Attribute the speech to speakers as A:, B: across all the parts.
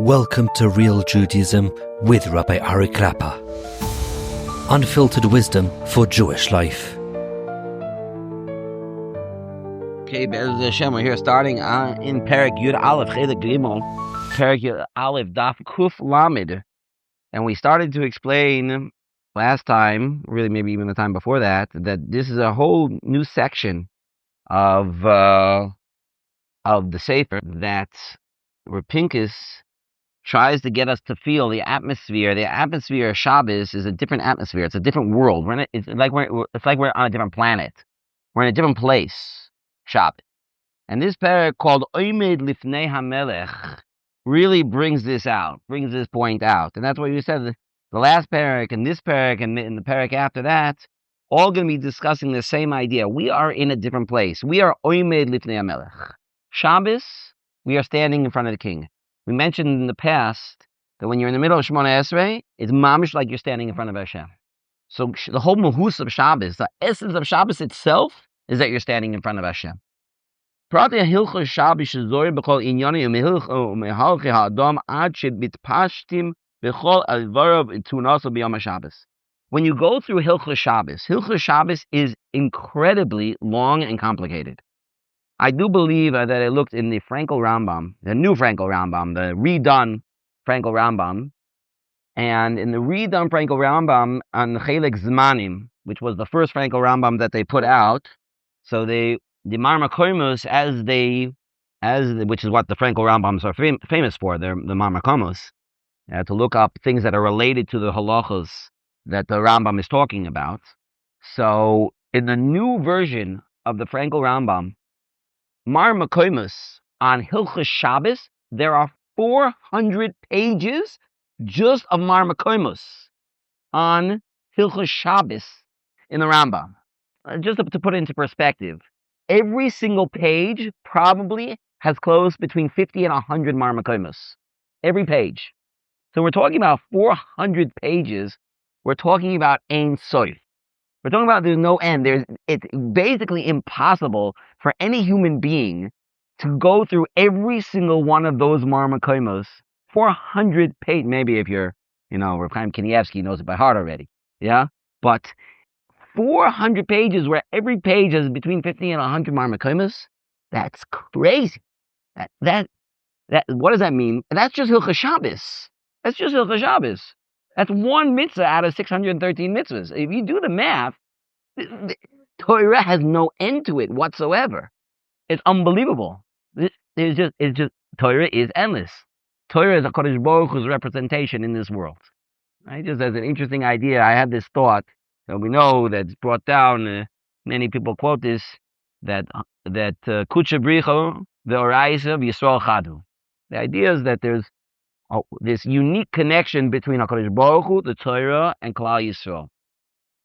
A: Welcome to Real Judaism with Rabbi Klapper. Unfiltered wisdom for Jewish life.
B: Okay, Be'ez Hashem, we're here starting in Perek Yud Aleph, Chelik Gimel, Perek Yud Aleph, Daf Kuf Lamed. And we started to explain last time, really maybe even the time before that, that this is a whole new section of the Sefer that Rapinkus tries to get us to feel the atmosphere. The atmosphere of Shabbos is a different atmosphere. It's a different world. It's like we're on a different planet. We're in a different place. Shabbos. And this parak called lifnei haMelech really brings this point out. And that's what you said. The last parak and this parak and the parak after that, all going to be discussing the same idea. We are in a different place. We are lifnei haMelech. Shabbos, we are standing in front of the king. We mentioned in the past that when you're in the middle of Shemona Esrei, it's mamish like you're standing in front of Hashem. So the whole mahus of Shabbos, the essence of Shabbos itself, is that you're standing in front of Hashem. When you go through Hilchos Shabbos is incredibly long and complicated. I do believe that I looked in the Frankel Rambam, the new Frankel Rambam, the redone Frankel Rambam, and in the redone Frankel Rambam on Chelik Zmanim, which was the first Frankel Rambam that they put out, so the Marmakomos, which is what the Frankel Rambams are famous for, they're the Marmakomos, to look up things that are related to the halachos that the Rambam is talking about. So in the new version of the Frankel Rambam, Marmakomos on Hilchos Shabbos, there are 400 pages just of Marmakomos on Hilchos Shabbos in the Rambam. Just to put it into perspective, every single page probably has close between 50 and 100 Marmakomos. Every page. So we're talking about 400 pages. We're talking about Ein Sof. We're talking about there's no end. It's basically impossible for any human being to go through every single one of those Marmakomos, 400 pages. Maybe if you're, Rav Chaim Kanievsky knows it by heart already. Yeah? But 400 pages where every page has between 50 and 100 Marmakomos, that's crazy. That what does that mean? That's just Hilchos Shabbos. That's just Hilchos Shabbos. That's one mitzvah out of 613 mitzvahs. If you do the math, the Torah has no end to it whatsoever. It's unbelievable. Torah is endless. Torah is a Kodesh Baruch Hu's representation in this world. Right? Just as an interesting idea, I had this thought, and we know that it's brought down, many people quote this, that Kutsha Bricho, the Oraisa, Yisrael Chadu. The idea is that there's this unique connection between HaKadosh Baruch Hu, the Torah, and Klal Yisrael.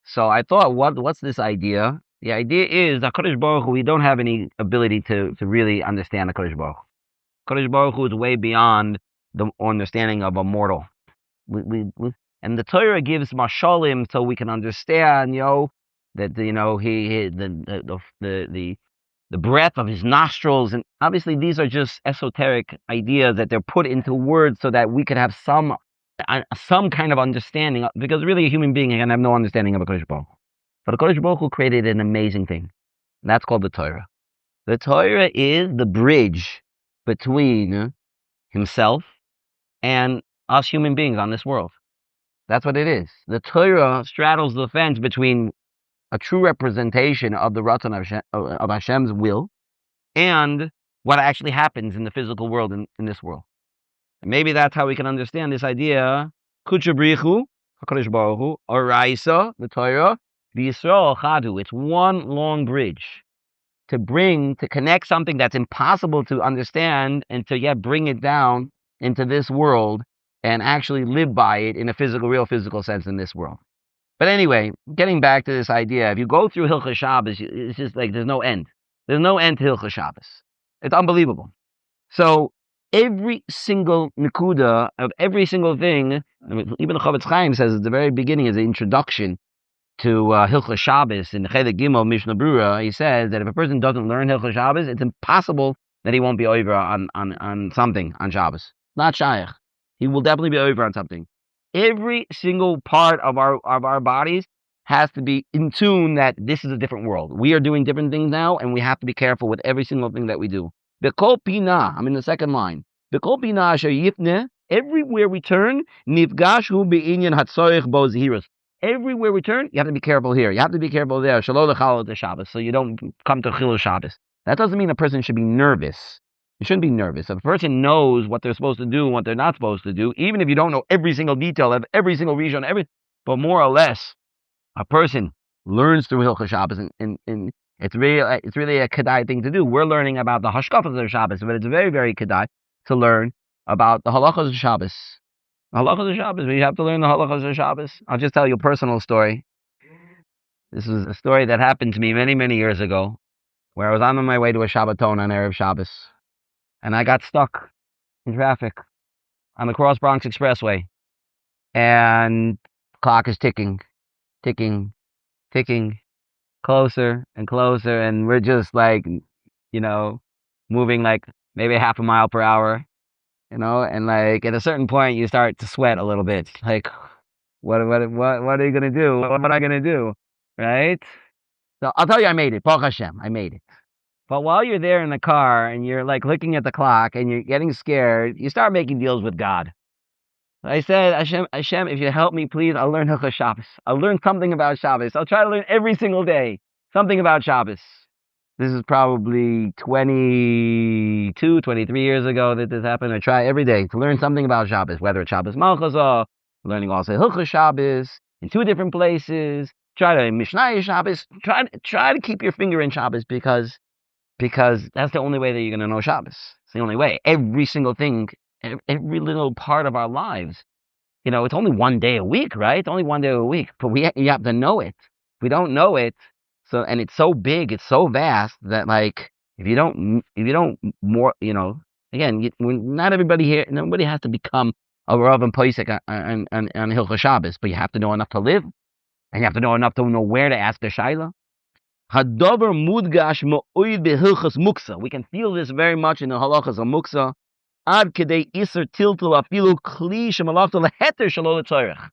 B: So I thought, what's this idea? The idea is HaKadosh Baruch Hu, we don't have any ability to really understand HaKadosh Baruch Hu. HaKadosh Baruch Hu is way beyond the understanding of a mortal. And the Torah gives mashalim so we can understand, that the breath of his nostrils, and obviously these are just esoteric ideas that they're put into words so that we could have some kind of understanding, because really a human being can have no understanding of HaKadosh Baruch Hu. But HaKadosh Baruch Hu created an amazing thing. And that's called the Torah. The Torah is the bridge between himself and us human beings on this world. That's what it is. The Torah straddles the fence between a true representation of the Ratzon of Hashem's will, and what actually happens in the physical world, in this world. And maybe that's how we can understand this idea, Kutsha Brichu, HaKadosh Baruch Hu, Oraisa, the Torah, Yisrael Chadu. It's one long bridge to connect something that's impossible to understand and to yet bring it down into this world and actually live by it in a real physical sense in this world. But anyway, getting back to this idea, if you go through Hilchos Shabbos, it's just like there's no end. There's no end to Hilchos Shabbos. It's unbelievable. So every single nekuda of every single thing, even the Chavetz Chaim says at the very beginning as an introduction to Hilchos Shabbos in the Chelik Gimel Mishnah Brura, he says that if a person doesn't learn Hilchos Shabbos, it's impossible that he won't be over on something on Shabbos. Not shaykh. He will definitely be over on something. Every single part of our bodies has to be in tune that this is a different world. We are doing different things now, and we have to be careful with every single thing that we do. B'kol pina, I'm in the second line. B'kol pina asher yifne, everywhere we turn, nifgashu be'inyan hatzorich bo zehirus. Everywhere we turn, you have to be careful here. You have to be careful there. Shelo lechal the Shabbos, so you don't come to chilul Shabbos. That doesn't mean a person should be nervous. You shouldn't be nervous. If a person knows what they're supposed to do and what they're not supposed to do, even if you don't know every single detail of every single region, but more or less, a person learns through Hilchos Shabbos, and it's really a kedai thing to do. We're learning about the hashkafas of Shabbos, but it's very, very kedai to learn about the halachas of Shabbos. The halachas of Shabbos, we have to learn the halachas of Shabbos. I'll just tell you a personal story. This was a story that happened to me many, many years ago, where I was on my way to a Shabbaton on Eruv Shabbos, and I got stuck in traffic on the Cross Bronx Expressway, and the clock is ticking, closer and closer, and we're just like, moving like maybe half a mile per hour, and like at a certain point you start to sweat a little bit, like, what are you gonna do? What am I gonna do? Right? So I'll tell you, I made it. Baruch Hashem, I made it. But while you're there in the car and you're like looking at the clock and you're getting scared, you start making deals with God. I said, Hashem, if you help me, please, I'll learn Hilchos Shabbos. I'll learn something about Shabbos. I'll try to learn every single day something about Shabbos. This is probably 22, 23 years ago that this happened. I try every day to learn something about Shabbos, whether it's Shabbos Malchus or learning also Hilchos Shabbos in 2 different places. Try to Mishnah Shabbos. Try to keep your finger in Shabbos because that's the only way that you're going to know Shabbos. It's the only way. Every single thing, every little part of our lives, it's only 1 day a week, right? It's only 1 day a week, but you have to know it. If we don't know it, and it's so big, it's so vast that like if you don't more, again, not everybody here, nobody has to become a Rav and poshe'a on Hilchos Shabbos, but you have to know enough to live, and you have to know enough to know where to ask the shaila. Hadover mudgash mo'oid behilchos muxa. We can feel this very much in the halachas of muxa. Ad kedei iser tiltul afilu kli shemalaftu leheter shelo letzorech.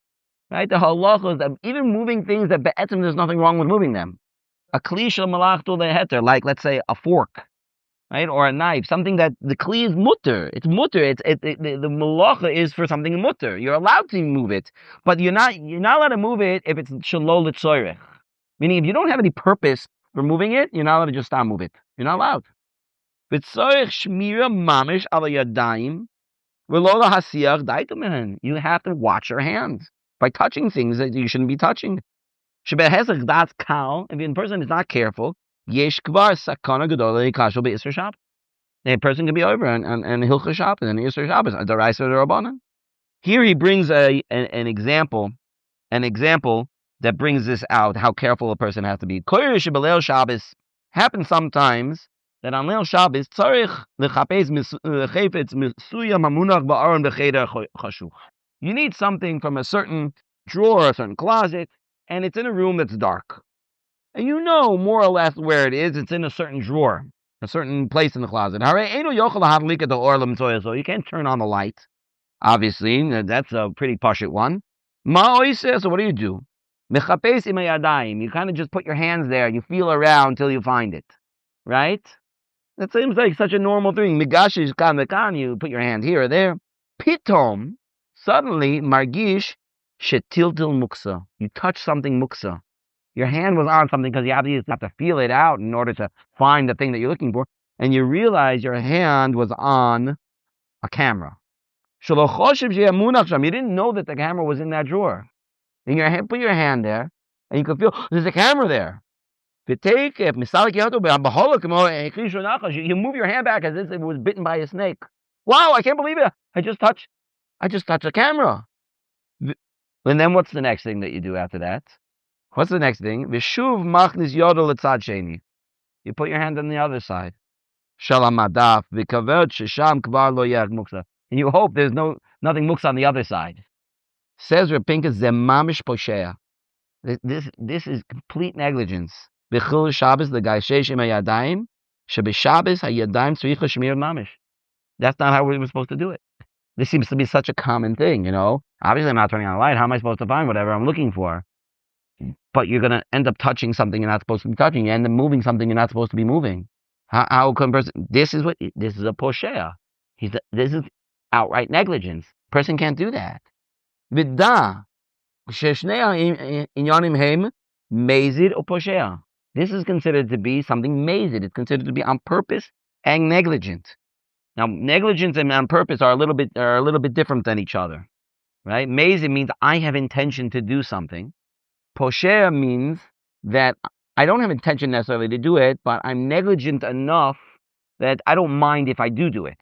B: Right, the halachas of even moving things that be'etzim there's nothing wrong with moving them. A kli shemalaftu leheter, like let's say a fork, right, or a knife, something that the kli is mutter. It's mutter. The malacha is for something mutter. You're allowed to move it, but you're not allowed to move it if it's shelo letzorech. Meaning, if you don't have any purpose for moving it, you're not allowed to just stop move it. You're not allowed. You have to watch your hands by touching things that you shouldn't be touching. If a person is not careful, a person can be over and Hilchos Shabbos and Isser Shabbos, a Daraisa D'Rabbanan. Here he brings an example that brings this out, how careful a person has to be. Shabbos happens sometimes that on Leil Shabbos, you need something from a certain drawer, a certain closet, and it's in a room that's dark. And you know more or less where it is. It's in a certain drawer, a certain place in the closet. So you can't turn on the light. Obviously, that's a pretty poshe'a one. So what do? You kind of just put your hands there and you feel around until you find it, right? That seems like such a normal thing. You put your hand here or there. Pitom, suddenly, margish shetiltil muxa. You touch something muxa. Your hand was on something because you have to feel it out in order to find the thing that you're looking for. And you realize your hand was on a camera. You didn't know that the camera was in that drawer. And put your hand there, and you can feel there's a camera there. You move your hand back as if it was bitten by a snake. Wow, I can't believe it. I just touched a camera. And then what's the next thing that you do after that? What's the next thing? You put your hand on the other side. And you hope there's nothing muxa on the other side. Says Rabbi Pinkus, zemamish poshe'a. This is complete negligence. B'chil Shabbos the guy sheishim hayadayim, shebeShabbos hayadayim tzricha shmir mamish. That's not how we were supposed to do it. This seems to be such a common thing, Obviously, I'm not turning on a light. How am I supposed to find whatever I'm looking for? But you're going to end up touching something you're not supposed to be touching. You end up moving something you're not supposed to be moving. How can person? This is a poshe'a. This is outright negligence. Person can't do that. V'da sheshnei inyanim heim mezid or poshe'a. This is considered to be something mezid. It's considered to be on purpose and negligent. Now, negligence and on purpose are a little bit different than each other, right? Mezid means I have intention to do something. Poshe'a means that I don't have intention necessarily to do it, but I'm negligent enough that I don't mind if I do it.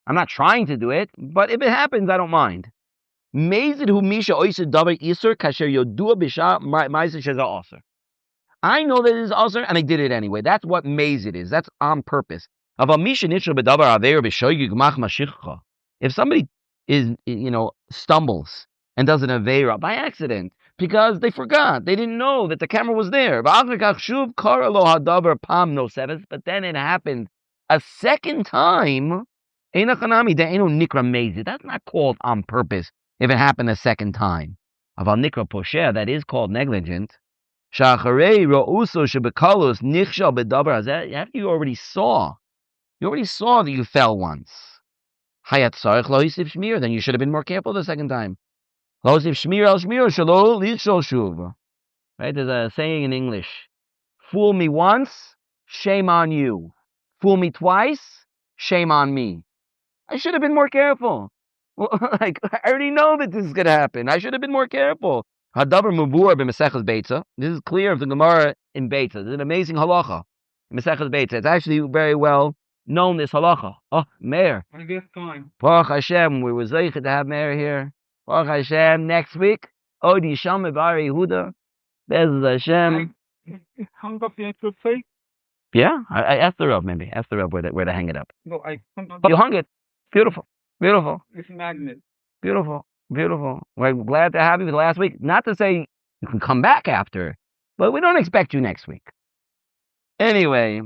B: I'm not trying to do it, but if it happens, I don't mind. Mezid hu misha oiseh davar isur kasher yodua b'sha ma'aseh sheza aser. I know that it is aser, and I did it anyway. That's what mezid is. That's on purpose. If somebody stumbles and does an aveira by accident because they forgot, they didn't know that the camera was there, but then it happened a second time. That's not called on purpose if it happened a second time. That is called negligent. After you already saw that you fell once. Then you should have been more careful the second time. Right? There's a saying in English: fool me once, shame on you. Fool me twice, shame on me. I should have been more careful. Well, I already know that this is going to happen. I should have been more careful. Hadavar muvur b'Maseches Beitza. This is clear of the Gemara in Beitza. This is an amazing halacha. Maseches Beitza. It's actually very well known, this halacha. Oh, Meir. Baruch Hashem. We were zeicha to have Meir here. Baruch Hashem. Next week, Odi Sham Bari Yehuda. Bez Hashem.
C: Hung up the actual plate?
B: Yeah, I asked the Rav maybe. Asked the Rav where to hang it up.
C: No, I hung on.
B: You hung it. Beautiful. Beautiful.
C: It's a magnet.
B: Beautiful. Beautiful. We're glad to have you for the last week. Not to say you can come back after, but we don't expect you next week. Anyway,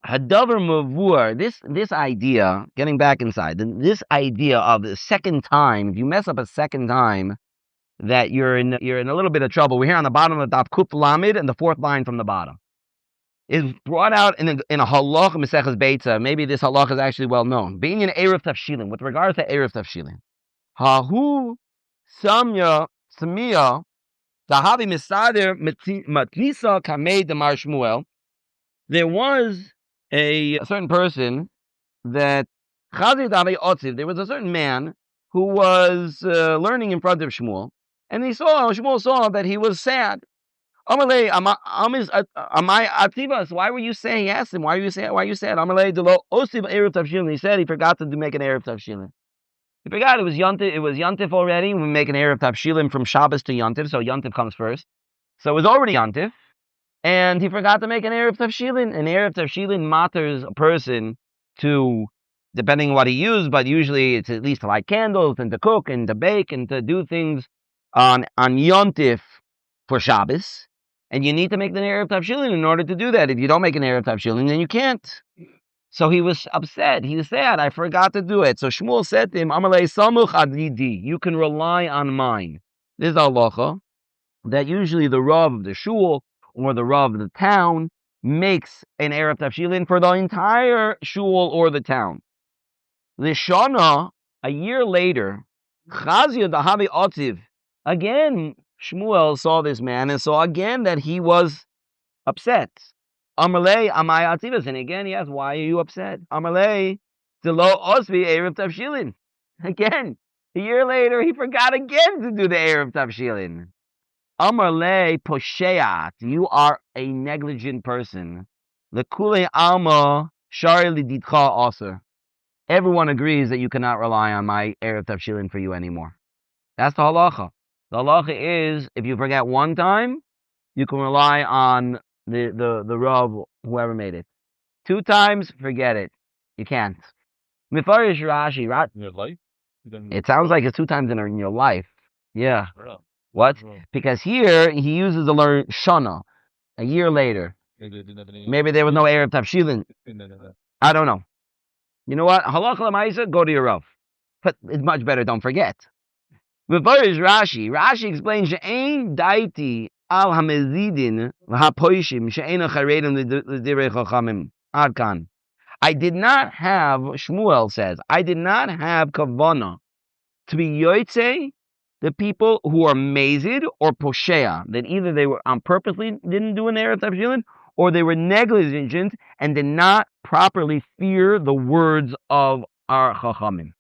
B: Hadavar Mavur, this idea, getting back inside, this idea of the second time, if you mess up a second time, that you're in a little bit of trouble. We're here on the bottom of the Daf Kuf Lamed and the fourth line from the bottom. Is brought out in a halach Maseches Beitza. Maybe this halach is actually well known. Being in Eruv Tavshilin, with regards to Eruv Tavshilin. Hahu samya samia dahavi misader matnisa kamei demar Shmuel. There was a certain person that Chazi davi otziv. There was a certain man who was learning in front of Shmuel, and Shmuel saw that he was sad. Amalei, amai ativas. Why were you saying? He asked him, why are you sad? Amalei delo osiv Eruv Tavshilin. He said he forgot to make an Eruv Tavshilin. He forgot it was Yontif. It was Yontif already. We make an Eruv Tavshilin from Shabbos to Yontif, so Yontif comes first. So it was already Yontif, and he forgot to make an Eruv Tavshilin. An Eruv Tavshilin matters a person to, depending on what he used, but usually it's at least to light candles and to cook and to bake and to do things on Yontif for Shabbos. And you need to make the Eruv Tavshilin in order to do that. If you don't make an Eruv Tavshilin, then you can't. So he was upset. He was sad. I forgot to do it. So Shmuel said to him, Amalei samuch adidi. You can rely on mine. This is halacha that usually the Rav of the shul or the Rav of the town makes an Eruv Tavshilin for the entire shul or the town. Lishana, a year later, Chazia dahavi otziv. Again, Shmuel saw this man and saw again that he was upset. Amalei amai ativas, and again he asked, "Why are you upset?" Amalei delo osvi Eruv Tavshilin. Again, a year later, he forgot again to do the Eruv Tavshilin. Amalei poshe'a, you are a negligent person. Lekule alma shari liditcha aser. Everyone agrees that you cannot rely on my Eruv Tavshilin for you anymore. That's the halacha. The halacha is, if you forget one time, you can rely on the Rav, whoever made it. 2 times, forget it. You can't. Mifarish Rashi, right?
C: In your life?
B: It sounds like it's 2 times in your life. Yeah.
C: Bro.
B: What?
C: Bro.
B: Because here, he uses the learn shana, a year later. Maybe there was no Eruv Tavshilin. I don't know. You know what? Halacha l'maisa, go to your Rav. But it's much better, don't forget. Before is Rashi. Rashi explains, she'ein daiti al hamezidin v'hapoishim she'ein acharedim l'direi chachamim. Adkan. I did not have, Shmuel says, I did not have kavona to be yoitze, the people who are mazid or poshe'a, that either they were on purposely didn't do an Eruv Tavshilin, or they were negligent and did not properly fear the words of our chachamim.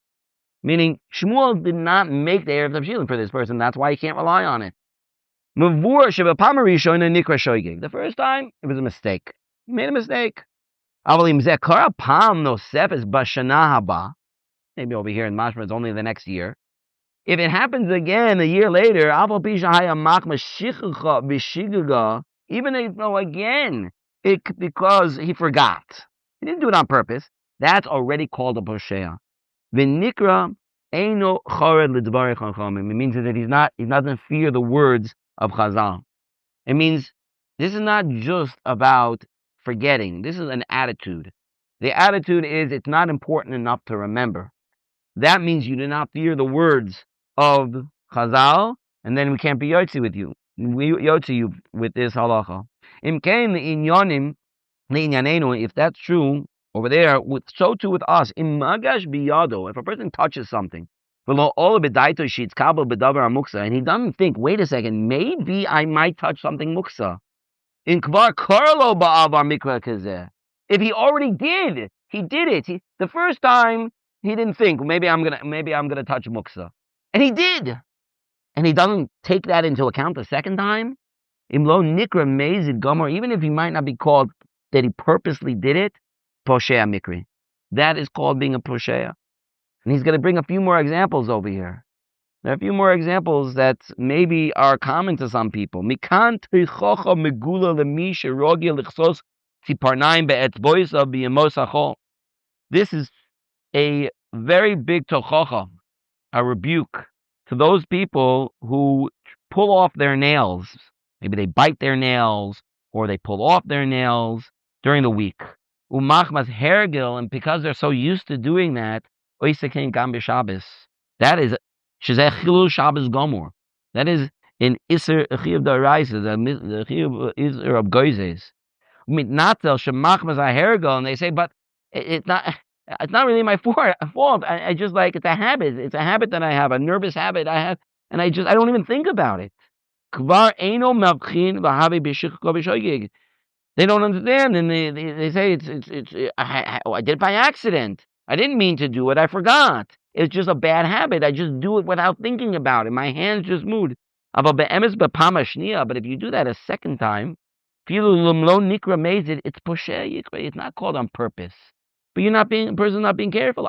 B: Meaning, Shmuel did not make the Eruv Tavshilin for this person. That's why he can't rely on it. The first time, it was a mistake. He made a mistake. Maybe over here in Mashma, it's only the next year. If it happens again a year later, even if, again, because he forgot. He didn't do it on purpose. That's already called a poshe'a. V'nikra eino chored l'dvarei chachamim. It means that he doesn't fear the words of Chazal. It means this is not just about forgetting. This is an attitude. The attitude is it's not important enough to remember. That means you do not fear the words of Chazal, and then we can't be yotzi with you. We yotzi you with this halacha. If that's true over there, so too with us. If a person touches something, and he doesn't think, wait a second, maybe I might touch something muxa. If he already did, he did it. The first time he didn't think, maybe I'm gonna touch muxa, and he did, and he doesn't take that into account the second time. Even if he might not be called that he purposely did it, poshe'a mikri. That is called being a poshe'a. And he's going to bring a few more examples over here. There are a few more examples that maybe are common to some people. This is a very big tochacha, a rebuke to those people who pull off their nails. Maybe they bite their nails or they pull off their nails during the week. Umachmas hergil, and because they're so used to doing that, that is shezeh chilul Shabbos gomor. That is in iser chiv daraisa, the chiv iser of goizes. Mitnatel shemachmas hergil, and they say, but it's not really my fault. I just like, it's a habit. It's a habit that I have, a nervous habit I have, and I don't even think about it. Kvar eino mavchin v'havi b'shikko b'shoigig. They don't understand, and they say I did it by accident. I didn't mean to do it. I forgot. It's just a bad habit. I just do it without thinking about it. My hands just moved. But if you do that a second time, it's poshe'a. It's not called on purpose. But person's not being careful.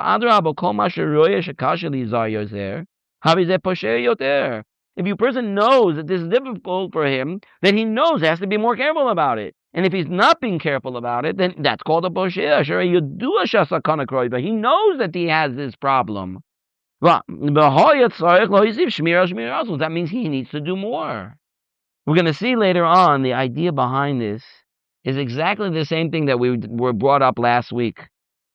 B: If your person knows that this is difficult for him, then he knows he has to be more careful about it. And if he's not being careful about it, then that's called a poshe'a. He knows that he has this problem. That means he needs to do more. We're going to see later on the idea behind this is exactly the same thing that we were brought up last week.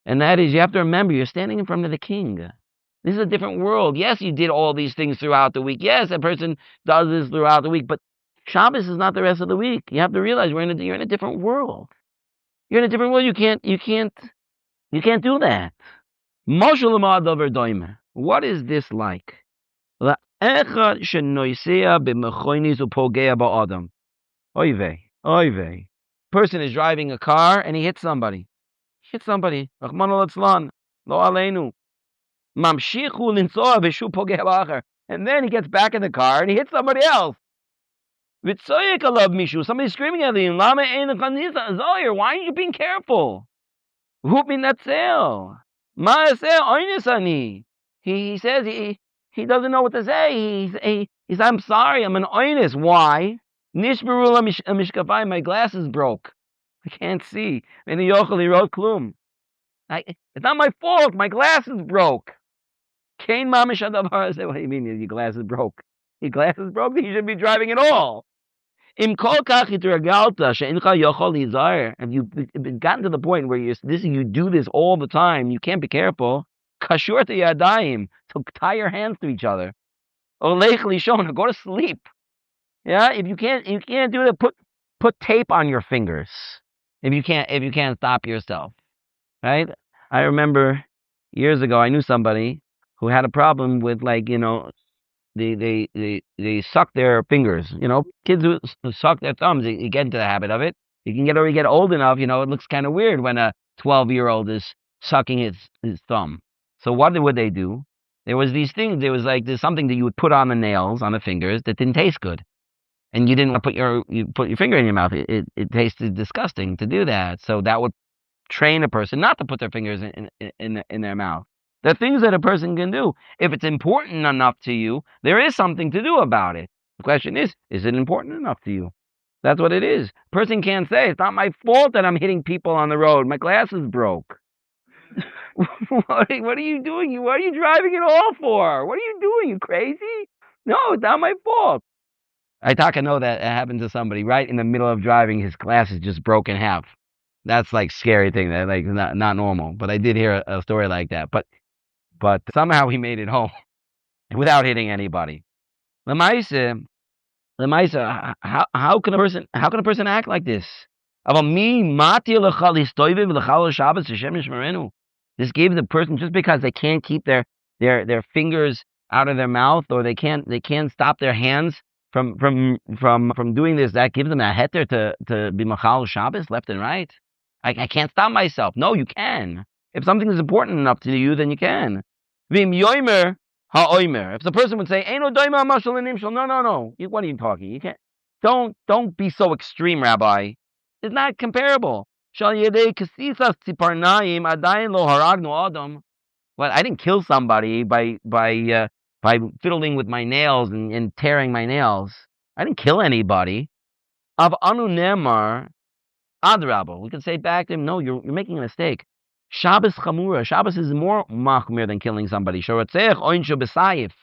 B: And that is, you have to remember, you're standing in front of the king. This is a different world. Yes, you did all these things throughout the week. Yes, a person does this throughout the week, but Shabbos is not the rest of the week. You have to realize you're in a different world. You're in a different world. You can't do that. What is this like? Person is driving a car and he hits somebody. Rahmanu litzlan, lo aleinu. And then he gets back in the car and he hits somebody else. Somebody's screaming at him. Why aren't you being careful? He says he doesn't know what to say. He says, I'm sorry, I'm an oinus. Why? My glasses broke. I can't see. It's not my fault. My glasses broke. What do you mean your glasses broke? Your glasses broke? You shouldn't be driving at all. Have you gotten to the point where you do this all the time, you can't be careful, to to tie your hands to each other. Or leichli shona, go to sleep. Yeah, if you can't do that, put tape on your fingers. If you can't stop yourself, right? I remember years ago I knew somebody who had a problem with, like, they suck their fingers. Kids who suck their thumbs, you get into the habit of it. You can get old enough, it looks kind of weird when a 12-year-old is sucking his thumb. So what would they do? There was these things. There was there's something that you would put on the nails on the fingers that didn't taste good, and you didn't want to put your finger in your mouth. It tasted disgusting to do that. So that would train a person not to put their fingers in their mouth. There are things that a person can do. If it's important enough to you, there is something to do about it. The question is it important enough to you? That's what it is. A person can't say, it's not my fault that I'm hitting people on the road. My glasses broke. What are you doing? What are you driving at all for? What are you doing? You crazy? No, it's not my fault. I know that it happened to somebody right in the middle of driving. His glasses just broke in half. That's scary thing. That not normal. But I did hear a story like that. But somehow he made it home without hitting anybody. Lemaisa, how can a person act like this? This gave the person, just because they can't keep their fingers out of their mouth, or they can't stop their hands from doing this, that gives them a heter to be machal Shabbos left and right. I can't stop myself. No, you can. If something is important enough to you, then you can. Vim yoimer ha'oimer. If the person would say, "Eino doima mashal nimshal," no. What are you talking? You can't. Don't be so extreme, Rabbi. It's not comparable. Shal yedei kasisas tziparnaim adayin lo haragnu adam. Well, I didn't kill somebody by fiddling with my nails and tearing my nails. I didn't kill anybody. Av anu nemar adrabah. We can say back to him, no, you're making a mistake. Shabbos chamura. Shabbos is more machmir than killing somebody. Shoratzech oinsho b'sayif.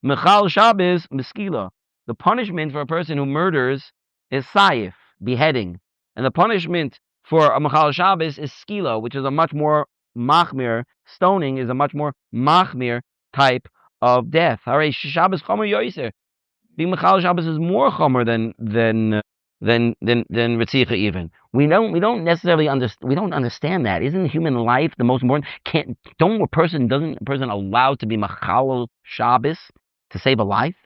B: Mechal Shabbos miskila. The punishment for a person who murders is sayif, beheading. And the punishment for a mechal Shabbos is skila, which is a much more machmir. Stoning is a much more machmir type of death. Hare Shabbos chomer yoiser. Being mechal Shabbos is more chomer than Ritzicha even. We don't necessarily understand that. Isn't human life the most important? Doesn't a person allowed to be machal Shabbos to save a life?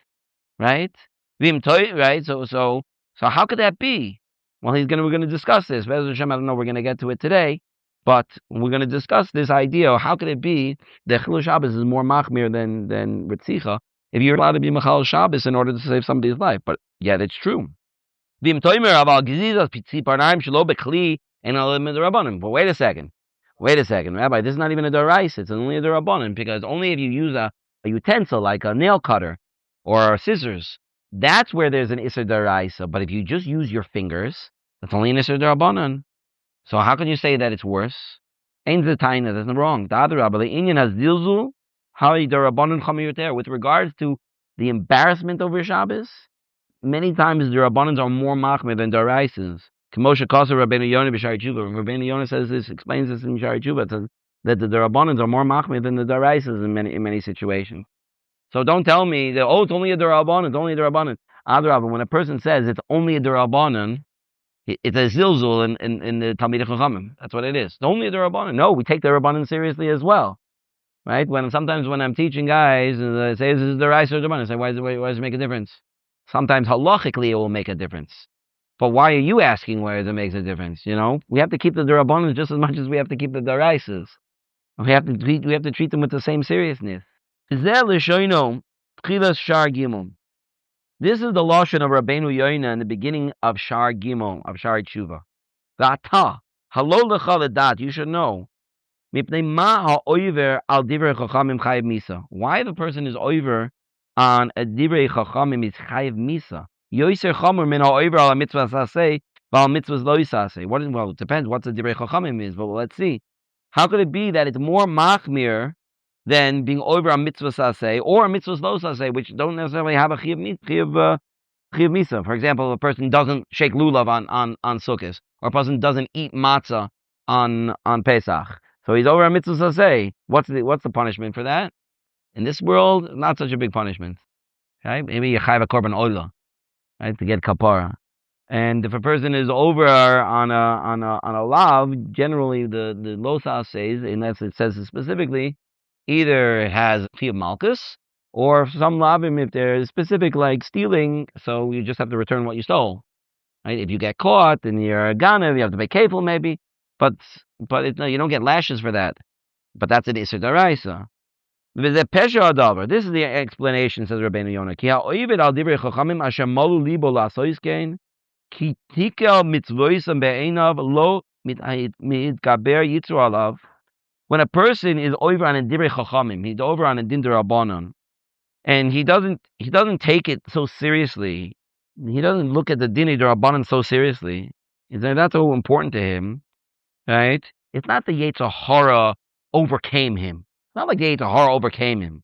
B: Right? Right? So how could that be? Well, we're gonna discuss this. I don't know we're gonna get to it today, but we're gonna discuss this idea. How could it be that Chilul Shabbos is more machmir than Ritzicha if you're allowed to be machal Shabbos in order to save somebody's life? But yet it's true. But wait a second, Rabbi, this is not even a deraisa, it's only a derabanan, because only if you use a utensil like a nail cutter or scissors, that's where there's an isser deraisa. But if you just use your fingers, that's only an isser derabanan. So how can you say that it's worse? Ein zetaina, that's wrong. With regards to the embarrassment over Shabbos, many times the Rabbanans are more machmir than daraisas. K'moshe Kasa Rabbeinu Yonah b'Shari Tshuva. Rabbeinu Yonah says this, explains this in Shari Tshuva, that the Rabbanans are more machmir than the daraisas in many situations. So don't tell me that, it's only a darabanan, it's only a darabanan. Adrabah, when a person says it's only a darabanan, it's a zilzul in the Talmidei Chachamim. That's what it is. It's only a darabanan. No, we take the Rabbanan seriously as well. Right? Sometimes when I'm teaching guys, and they say this is daraisa or darabanan, I say, why does it make a difference? Sometimes halachically it will make a difference. But why are you asking whether it makes a difference? We have to keep the darabanan just as much as we have to keep the daraisas. We have to treat them with the same seriousness. This is the lashon of Rabbeinu Yonah in the beginning of Shar Gimel, of Shar Tshuva. V'ata halol lecha ledat, you should know. Why the person is over on a divrei chachamim is chayiv misa. Yoiser chamur min ha'over al mitzvah saseh v'al mitzvahs lo yisaseh. Well, it depends what the divrei chachamim is, but let's see. How could it be that it's more machmir than being over on mitzvah saseh or mitzvahs lo saseh, which don't necessarily have a chayiv misa? For example, a person doesn't shake lulav on Sukkot, or a person doesn't eat matzah on Pesach. So he's over on mitzvah saseh. What's the punishment for that? In this world, not such a big punishment. Right? Maybe you chayv a korban oila, right, to get kapara. And if a person is over on a lav, generally the losas says, unless it says it specifically, either it has fee of malchus, or some lavim, if they're specific like stealing, so you just have to return what you stole. Right? If you get caught and you're a ganav, you have to pay kefil maybe, but no, you don't get lashes for that. But that's an iser daraisa. This is the explanation, says Rabbeinu Yonah. Ki ha'oived al divrei chachamim asher malu libo la'asois kein, ki tikel mitzvoisam be'einav lo mitgaber yitzur alav. When a person is over on a divrei chachamim, he's over on a din derabanan, and he doesn't take it so seriously. He doesn't look at the din derabanan so seriously. It's not so important to him, right? It's not the Yetzer Hara overcame him. It's not like the Yetzer Hara overcame him.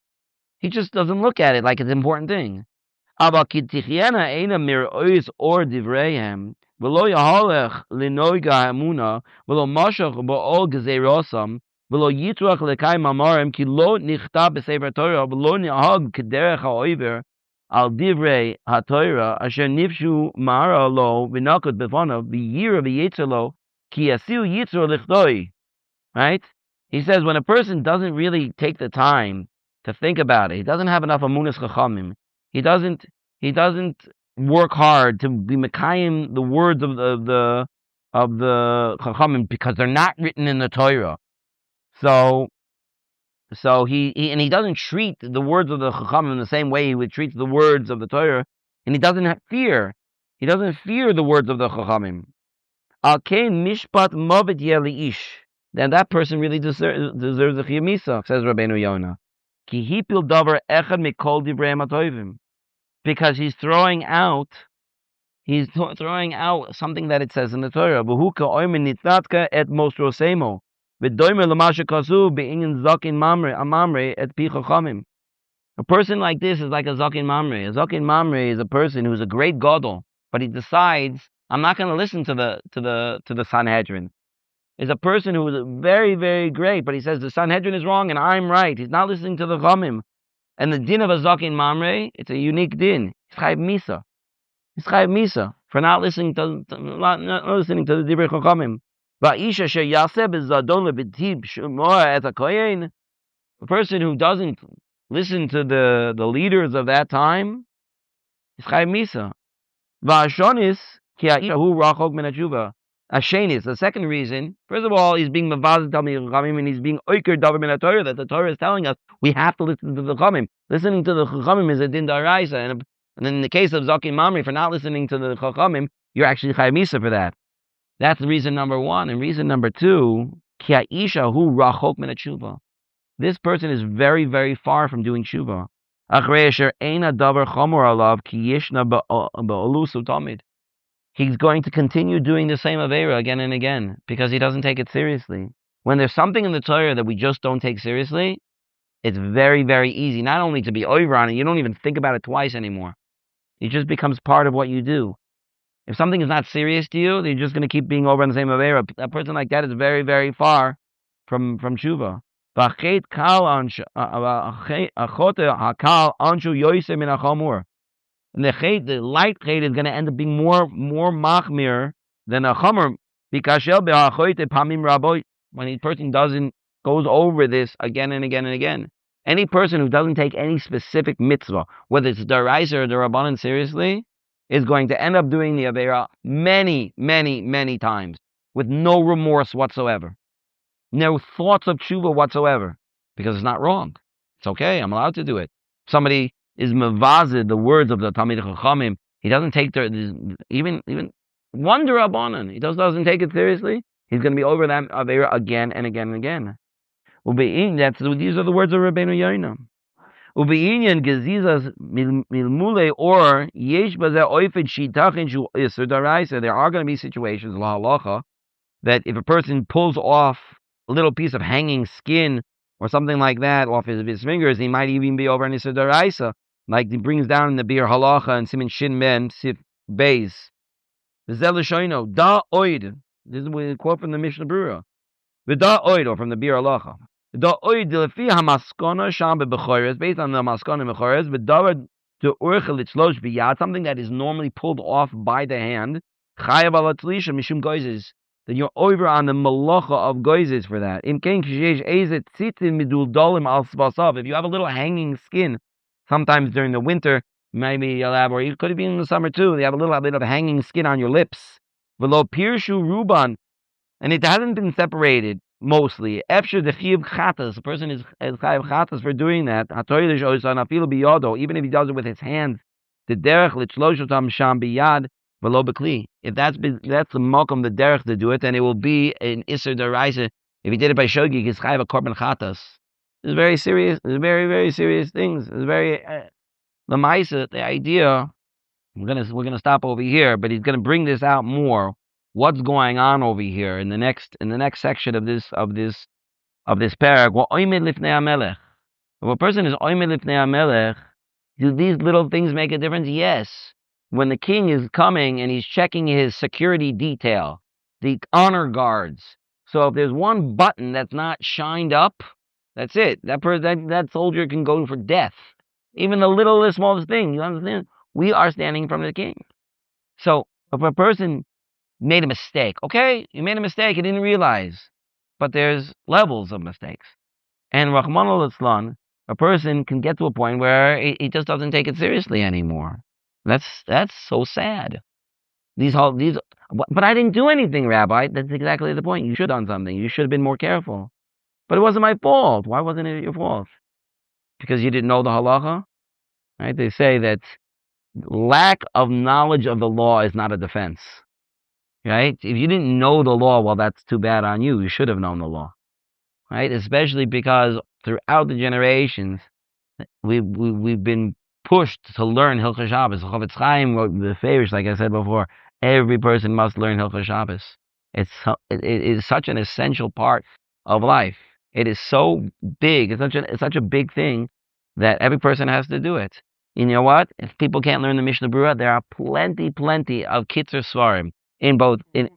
B: He just doesn't look at it like it's an important thing. Aber kitichiena eina mir'ois or divreihem, v'lo yahalech linoiga hamuna, v'lo mashach ba'ol gezeirosam, v'lo yitruach lekai mamarim, ki lo nichta b'sefer Torah, v'lo nihag kederech ha'oiver, al divrei ha'Torah, asher nifshu mara lo, v'nakot b'fanav, v'yira v'yetzer lo, ki yasil yitzur lichdoi. Right? He says when a person doesn't really take the time to think about it, he doesn't have enough amunas chachamim, he doesn't work hard to be mekayim the words of the chachamim because they're not written in the Torah. So he doesn't treat the words of the chachamim in the same way he would treat the words of the Torah, and he doesn't fear the words of the chachamim. Al kein mishpat movet yeli ish. Then that person really deserves a chiyamisa, says Rabbeinu Yonah. Ki hipil davar echad mikol divrei matoivim, because he's throwing out something that it says in the Torah. V'huka oimen nitzatka et mosrosemo, v'doimer l'masha kasu be'inyan zakin mamre et pi chachamim. A person like this is like a zakin mamre. A zakin mamre is a person who's a great gadol, but he decides, I'm not going to listen to the Sanhedrin. Is a person who is very, very great, but he says the Sanhedrin is wrong and I'm right. He's not listening to the Chamim. And the din of a Zakin Mamre, it's a unique din. It's Chayiv Misa. It's Chayiv Misa for not listening to the Divrei Chachamim. Va'isha sheyaseh bezadon lebitib shemoa et hakoyen. A person who doesn't listen to the leaders of that time is Chayiv Misa. Va'ashonis ki ha'isha hu rachok min hatshuva. Ashenis, the second reason, first of all, he's being mavazed Talmidei Chachamim, and he's being oiker davar min haTorah, that the Torah is telling us we have to listen to the Chachamim. Listening to the Chachamim is a din daraisa, and in the case of Zakin Mamri, for not listening to the Chachamim, you're actually chayav misa for that. That's reason number one. And reason number two, ki ha'isha hu rachok min hatshuva. This person is very, very far from doing tshuva. Achrei asher eina davar chamor alav ki yishna ba'olusu tamid. He's going to continue doing the same Aveira again and again because he doesn't take it seriously. When there's something in the Torah that we just don't take seriously, it's very, very easy not only to be over on it, you don't even think about it twice anymore. It just becomes part of what you do. If something is not serious to you, then you're just going to keep being over on the same Aveira. A person like that is very, very far from tshuva. And the light chait is going to end up being more machmir than a chomer because when a person goes over this again and again and again. Any person who doesn't take any specific mitzvah, whether it's daraisa or derabanan seriously, is going to end up doing the aveira many, many, many times with no remorse whatsoever, no thoughts of tshuva whatsoever, because it's not wrong. It's okay. I'm allowed to do it. Somebody is mevazid the words of the Talmidei Chachamim. He doesn't take even one derabanan. He doesn't take it seriously. He's going to be over that avera again and again and again. These are the words of Rabbeinu Yonah. Ubeinyan gezizas milmule or yesh bazeh oifed shitachin shu iser daraisa. There are going to be situations la halacha that if a person pulls off a little piece of hanging skin or something like that off his fingers, he might even be over an iser daraisa. Like he brings down in the Bir Halacha and Simin Shin Men Sif Beis. V'zel da oid. This is a quote from the Mishnah Brura. V'da oid, or from the Bir Halacha. The oid lefi hamaskona sham bebechores, based on the maskona bebechores, v'davar to urchel itzlosh biyad, something that is normally pulled off by the hand. Chayav al atzlisha mishum goizes. Then you're over on the malacha of goizes for that. In kein kishesh ezet tzitzin midul dolim al svasav. If you have a little hanging skin, sometimes during the winter, maybe you'll have, or it could be in the summer too, you have a little bit of hanging skin on your lips. V'lo pirshu ruban, and it hasn't been separated. Mostly, efshir the chiyuv chatas. A person is chayav chatas for doing that. Hatoilish oisan afilu biyodo, even if he does it with his hands. The derech litzlosh otam sham biyad v'lo bekli. If that's the malkum the derech to do it, then it will be an iser deraisa. If he did it by shogi, he's chayav a korban chatas. It's very serious. It's very, very serious things. It's very the ma'isa. The idea. We're gonna stop over here, but he's gonna bring this out more. What's going on over here in the next section of this parak? Well, lifnei haMelech. If a person is lifnei haMelech, do these little things make a difference? Yes. When the king is coming and he's checking his security detail, the honor guards. So if there's one button that's not shined up, that's it. That soldier can go for death. Even the smallest thing. You understand? We are standing from the king. So if a person made a mistake. Okay, you made a mistake, you didn't realize. But there's levels of mistakes. And Rahman al-Islam, a person can get to a point where he just doesn't take it seriously anymore. That's so sad. But I didn't do anything, Rabbi. That's exactly the point. You should have done something. You should have been more careful. But it wasn't my fault. Why wasn't it your fault? Because you didn't know the halacha? Right? They say that lack of knowledge of the law is not a defense. Right? If you didn't know the law, well, that's too bad on you. You should have known the law. Right? Especially because throughout the generations, we've been pushed to learn Hilchos Shabbos. Chofetz Chaim wrote the Farish, like I said before, every person must learn Hilchos Shabbos. It is such an essential part of life. It is so big. It's such a big thing that every person has to do it. You know what? If people can't learn the Mishnah Berurah, there are plenty of Kitzer Svarim. In both, in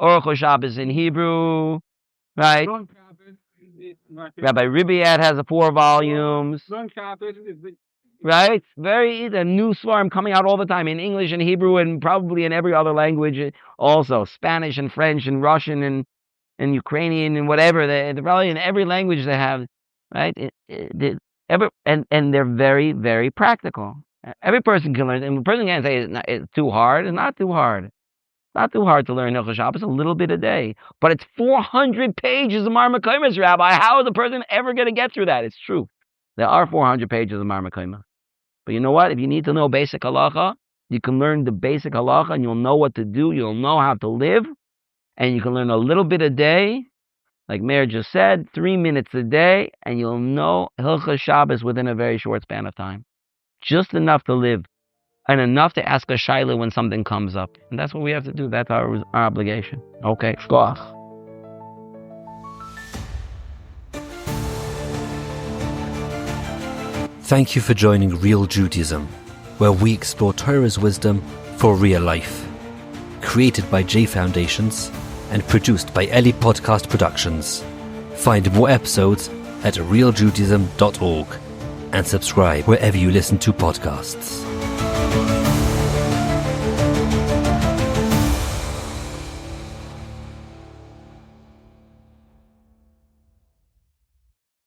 B: Orach Shabbos in Hebrew, right? Rabbi Ribiat has 4 volumes, right? Very easy. A new svarim coming out all the time in English and Hebrew and probably in every other language also. Spanish and French and Russian and Ukrainian and whatever. They're probably in every language they have, right? And they're very, very practical. Every person can learn. And a person can't say it's too hard. It's not too hard. Not too hard to learn Hilchos Shabbos, a little bit a day. But it's 400 pages of Mar Mekoimos, Rabbi. How is a person ever going to get through that? It's true. There are 400 pages of Mar Mekoimos. But you know what? If you need to know basic halacha, you can learn the basic halacha and you'll know what to do. You'll know how to live. And you can learn a little bit a day. Like Meir just said, 3 minutes a day. And you'll know Hilchos Shabbos within a very short span of time. Just enough to live. And enough to ask a shaila when something comes up. And that's what we have to do. That's our obligation. Okay, shkoach.
A: Thank you for joining Real Judaism, where we explore Torah's wisdom for real life. Created by J Foundations and produced by Eli Podcast Productions. Find more episodes at realjudaism.org and subscribe wherever you listen to podcasts.